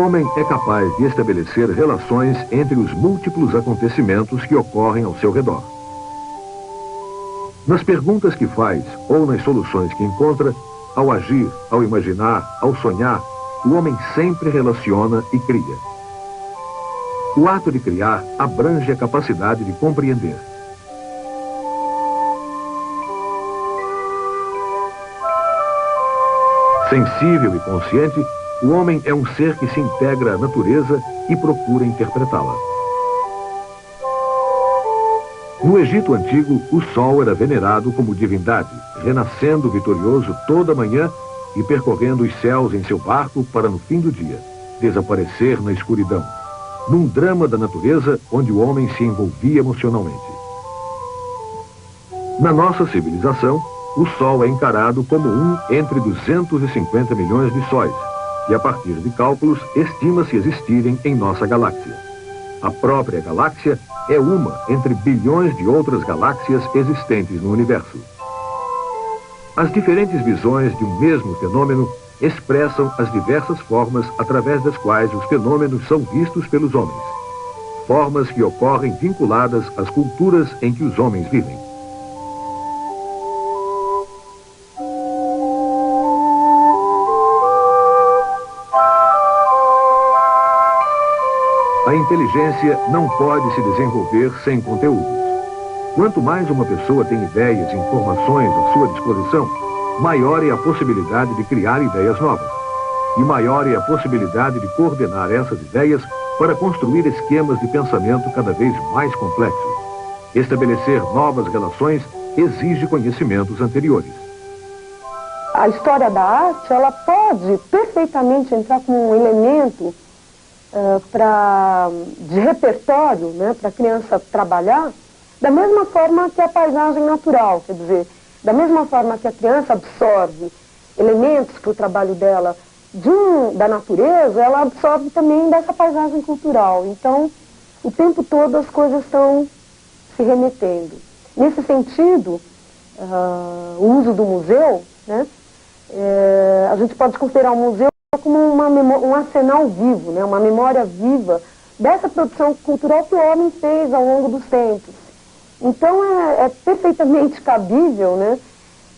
homem é capaz de estabelecer relações entre os múltiplos acontecimentos que ocorrem ao seu redor. Nas perguntas que faz ou nas soluções que encontra, ao agir, ao imaginar, ao sonhar, o homem sempre relaciona e cria. O ato de criar abrange a capacidade de compreender. Sensível e consciente, o homem é um ser que se integra à natureza e procura interpretá-la. No Egito Antigo, o sol era venerado como divindade, renascendo vitorioso toda manhã e percorrendo os céus em seu barco para, no fim do dia, desaparecer na escuridão, num drama da natureza onde o homem se envolvia emocionalmente. Na nossa civilização, o Sol é encarado como um entre 250 milhões de sóis, e a partir de cálculos estima-se existirem em nossa galáxia. A própria galáxia é uma entre bilhões de outras galáxias existentes no universo. As diferentes visões de um mesmo fenômeno expressam as diversas formas através das quais os fenômenos são vistos pelos homens. Formas que ocorrem vinculadas às culturas em que os homens vivem. A inteligência não pode se desenvolver sem conteúdos. Quanto mais uma pessoa tem ideias e informações à sua disposição, maior é a possibilidade de criar ideias novas. E maior é a possibilidade de coordenar essas ideias para construir esquemas de pensamento cada vez mais complexos. Estabelecer novas relações exige conhecimentos anteriores. A história da arte, ela pode perfeitamente entrar como um elemento de repertório, né, para a criança trabalhar, da mesma forma que a paisagem natural, quer dizer, da mesma forma que a criança absorve elementos para o trabalho dela da natureza, ela absorve também dessa paisagem cultural. Então, o tempo todo as coisas estão se remetendo. Nesse sentido, o uso do museu, né, a gente pode considerar o museu como um arsenal vivo, né, uma memória viva dessa produção cultural que o homem fez ao longo dos tempos. Então é perfeitamente cabível, né,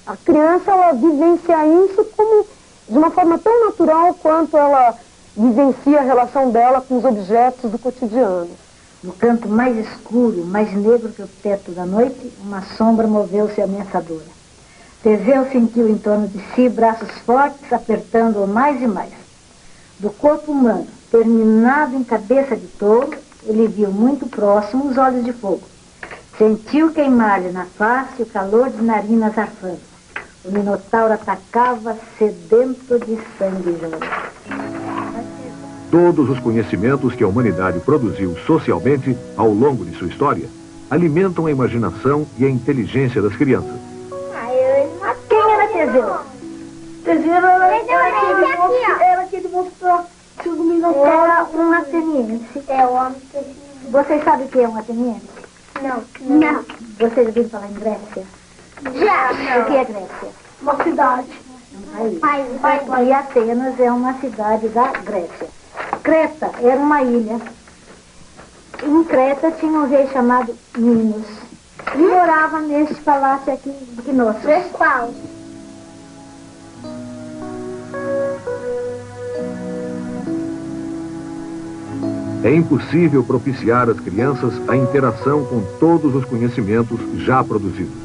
a criança ela vivenciar isso como de uma forma tão natural quanto ela vivencia a relação dela com os objetos do cotidiano. No canto mais escuro, mais negro que o teto da noite, uma sombra moveu-se ameaçadora. Teseu sentiu em torno de si braços fortes apertando-o mais e mais. Do corpo humano, terminado em cabeça de touro, ele viu muito próximo os olhos de fogo. Sentiu queimar-lhe na face o calor de narinas arfando. O Minotauro atacava sedento de sangue jovem. Todos os conhecimentos que a humanidade produziu socialmente ao longo de sua história alimentam a imaginação e a inteligência das crianças. Quem era Teseu? Teseu era aquele monstro que o Minotauro Era um ateniense. é o homem que... Vocês sabem o que é um ateniense? Não. Vocês ouviram falar em Grécia? Já. O que é Grécia? Uma cidade. Um país. E Atenas é uma cidade da Grécia. Creta era uma ilha. Em Creta tinha um rei chamado Minos. E morava neste palácio aqui de Knossos. Vespal. É impossível propiciar às crianças a interação com todos os conhecimentos já produzidos.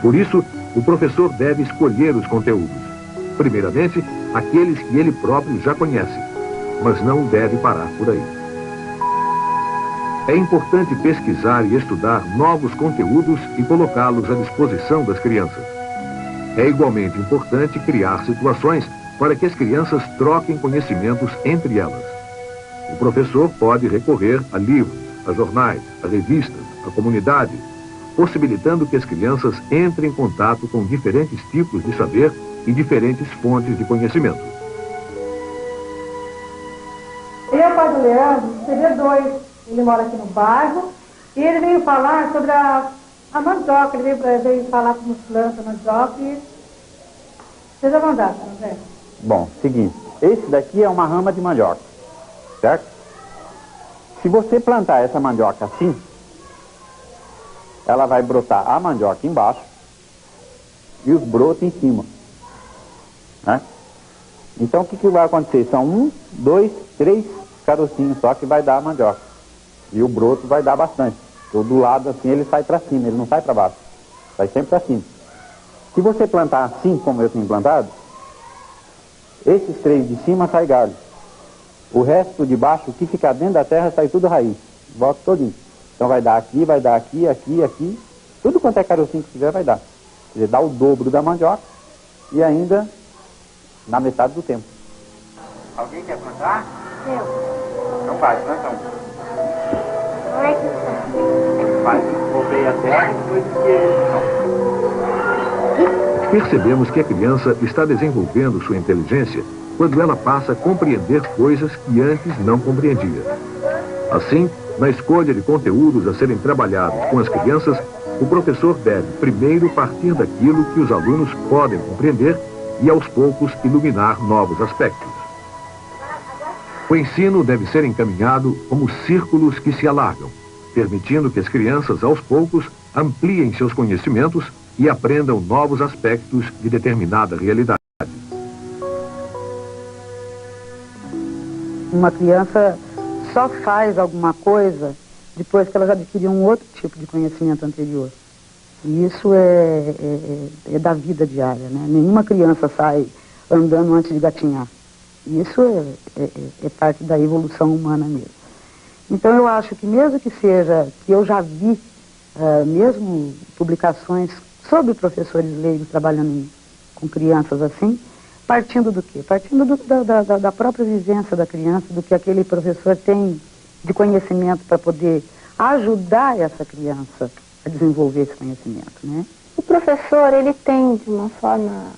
Por isso, o professor deve escolher os conteúdos. Primeiramente, aqueles que ele próprio já conhece, mas não deve parar por aí. É importante pesquisar e estudar novos conteúdos e colocá-los à disposição das crianças. É igualmente importante criar situações para que as crianças troquem conhecimentos entre elas. O professor pode recorrer a livros, a jornais, a revistas, a comunidade, possibilitando que as crianças entrem em contato com diferentes tipos de saber e diferentes fontes de conhecimento. Ele é o pai do Leandro, CV2. Ele mora aqui no bairro e ele veio falar sobre a mandioca. Ele veio falar como planta mandioca e... Seja mandado, André. Bom, seguinte, esse daqui é uma rama de mandioca, certo? Se você plantar essa mandioca assim, ela vai brotar a mandioca embaixo e os brotos em cima, né? Então o que vai acontecer? São 1, 2, 3 carocinhos só que vai dar a mandioca. E o broto vai dar bastante. Porque do lado assim ele sai para cima, ele não sai para baixo. Sai sempre para cima. Se você plantar assim, como eu tenho plantado, esses 3 de cima sai galho. O resto de baixo, o que ficar dentro da terra, sai tudo raiz. Volta todinho. Então vai dar aqui, aqui, aqui. Tudo quanto é carocinho que tiver vai dar. Quer dizer, dá o dobro da mandioca e ainda na metade do tempo. Alguém quer plantar? Eu. Então vai, planta um. Faz voltei a terra e depois que Percebemos que a criança está desenvolvendo sua inteligência quando ela passa a compreender coisas que antes não compreendia. Assim, na escolha de conteúdos a serem trabalhados com as crianças, o professor deve primeiro partir daquilo que os alunos podem compreender e aos poucos iluminar novos aspectos. O ensino deve ser encaminhado como círculos que se alargam, permitindo que as crianças aos poucos ampliem seus conhecimentos e aprendam novos aspectos de determinada realidade. Uma criança só faz alguma coisa depois que ela já adquiriu um outro tipo de conhecimento anterior. E isso é da vida diária, né? Nenhuma criança sai andando antes de gatinhar. Isso é parte da evolução humana mesmo. Então eu acho que mesmo que seja, que eu já vi mesmo publicações sobre professores leigos trabalhando com crianças assim, partindo do quê? Partindo da própria vivência da criança, do que aquele professor tem de conhecimento para poder ajudar essa criança a desenvolver esse conhecimento, né? O professor, ele tem, de uma forma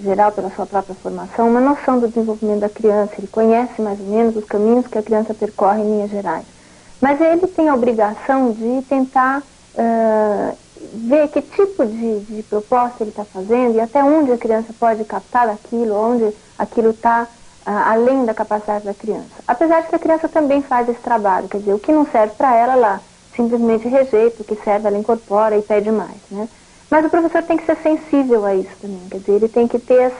geral, pela sua própria formação, uma noção do desenvolvimento da criança. Ele conhece mais ou menos os caminhos que a criança percorre em linhas gerais. Mas ele tem a obrigação de tentar ver que tipo de proposta ele está fazendo e até onde a criança pode captar aquilo, onde aquilo está além da capacidade da criança. Apesar de que a criança também faz esse trabalho, quer dizer, o que não serve para ela, ela simplesmente rejeita, o que serve ela incorpora e pede mais, né? Mas o professor tem que ser sensível a isso também, quer dizer, ele tem que ter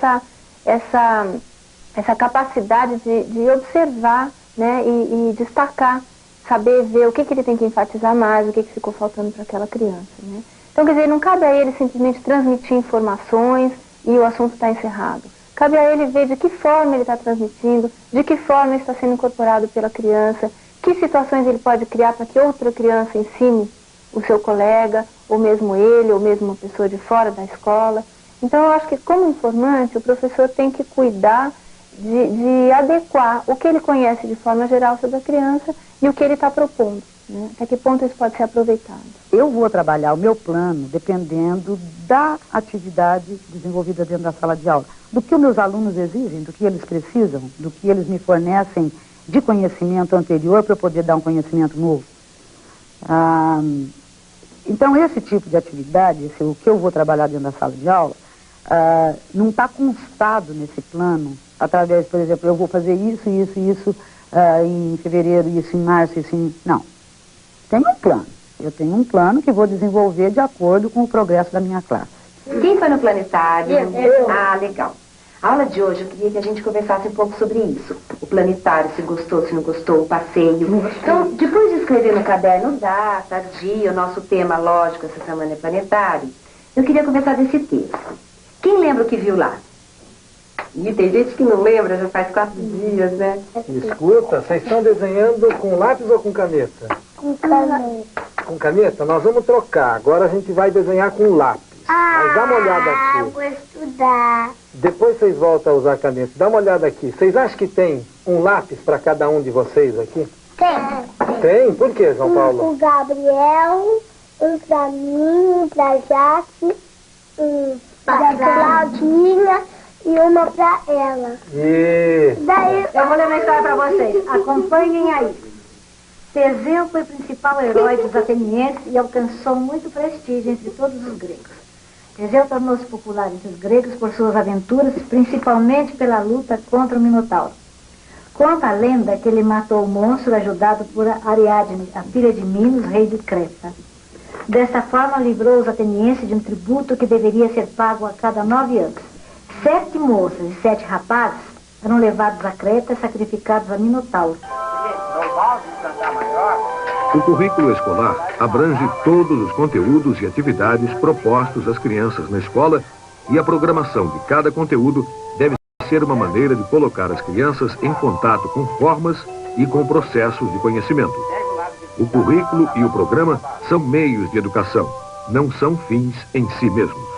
essa capacidade de observar, né, e destacar, saber ver o que ele tem que enfatizar mais, o que ficou faltando para aquela criança, né? Então, quer dizer, não cabe a ele simplesmente transmitir informações e o assunto está encerrado. Cabe a ele ver de que forma ele está transmitindo, de que forma está sendo incorporado pela criança, que situações ele pode criar para que outra criança ensine o seu colega, ou mesmo ele, ou mesmo uma pessoa de fora da escola. Então, eu acho que como informante, o professor tem que cuidar de adequar o que ele conhece de forma geral sobre a criança e o que ele está propondo, né? Até que ponto isso pode ser aproveitado. Eu vou trabalhar o meu plano dependendo da atividade desenvolvida dentro da sala de aula, do que os meus alunos exigem, do que eles precisam, do que eles me fornecem de conhecimento anterior para eu poder dar um conhecimento novo. Então, esse tipo de atividade, o que eu vou trabalhar dentro da sala de aula, não está constado nesse plano, através, por exemplo, eu vou fazer isso em fevereiro, isso em março, isso em... Não. Tem um plano. Eu tenho um plano que vou desenvolver de acordo com o progresso da minha classe. Quem foi no planetário? Eu. Ah, legal. A aula de hoje eu queria que a gente conversasse um pouco sobre isso. O planetário, se gostou, se não gostou, o passeio. Então, depois de escrever no caderno data, dia, o nosso tema, lógico, essa semana é planetário, eu queria conversar desse texto. Quem lembra o que viu lá? E tem gente que não lembra, já faz 4 dias, né? Escuta, vocês estão desenhando com lápis ou com caneta? Com caneta. Com caneta? Nós vamos trocar. Agora a gente vai desenhar com lápis. Mas dá uma olhada aqui. Vou estudar. Depois vocês voltam a usar caneta. Dá uma olhada aqui. Vocês acham que tem um lápis para cada um de vocês aqui? Tem. Tem? Por quê, João Paulo? O Gabriel, um pra mim, um pra Jaque, um pra Claudinha e uma pra ela. Daí... Eu vou ler uma história para vocês. Acompanhem aí. Teseu foi o principal herói dos atenienses e alcançou muito prestígio entre todos os gregos. Teseu tornou-se popular entre os gregos por suas aventuras, principalmente pela luta contra o Minotauro. Conta a lenda que ele matou o monstro ajudado por Ariadne, a filha de Minos, rei de Creta. Desta forma, livrou os atenienses de um tributo que deveria ser pago a cada 9 anos. 7 moças e 7 rapazes eram levados a Creta e sacrificados a Minotauro. O currículo escolar abrange todos os conteúdos e atividades propostos às crianças na escola e a programação de cada conteúdo deve ser uma maneira de colocar as crianças em contato com formas e com processos de conhecimento. O currículo e o programa são meios de educação, não são fins em si mesmos.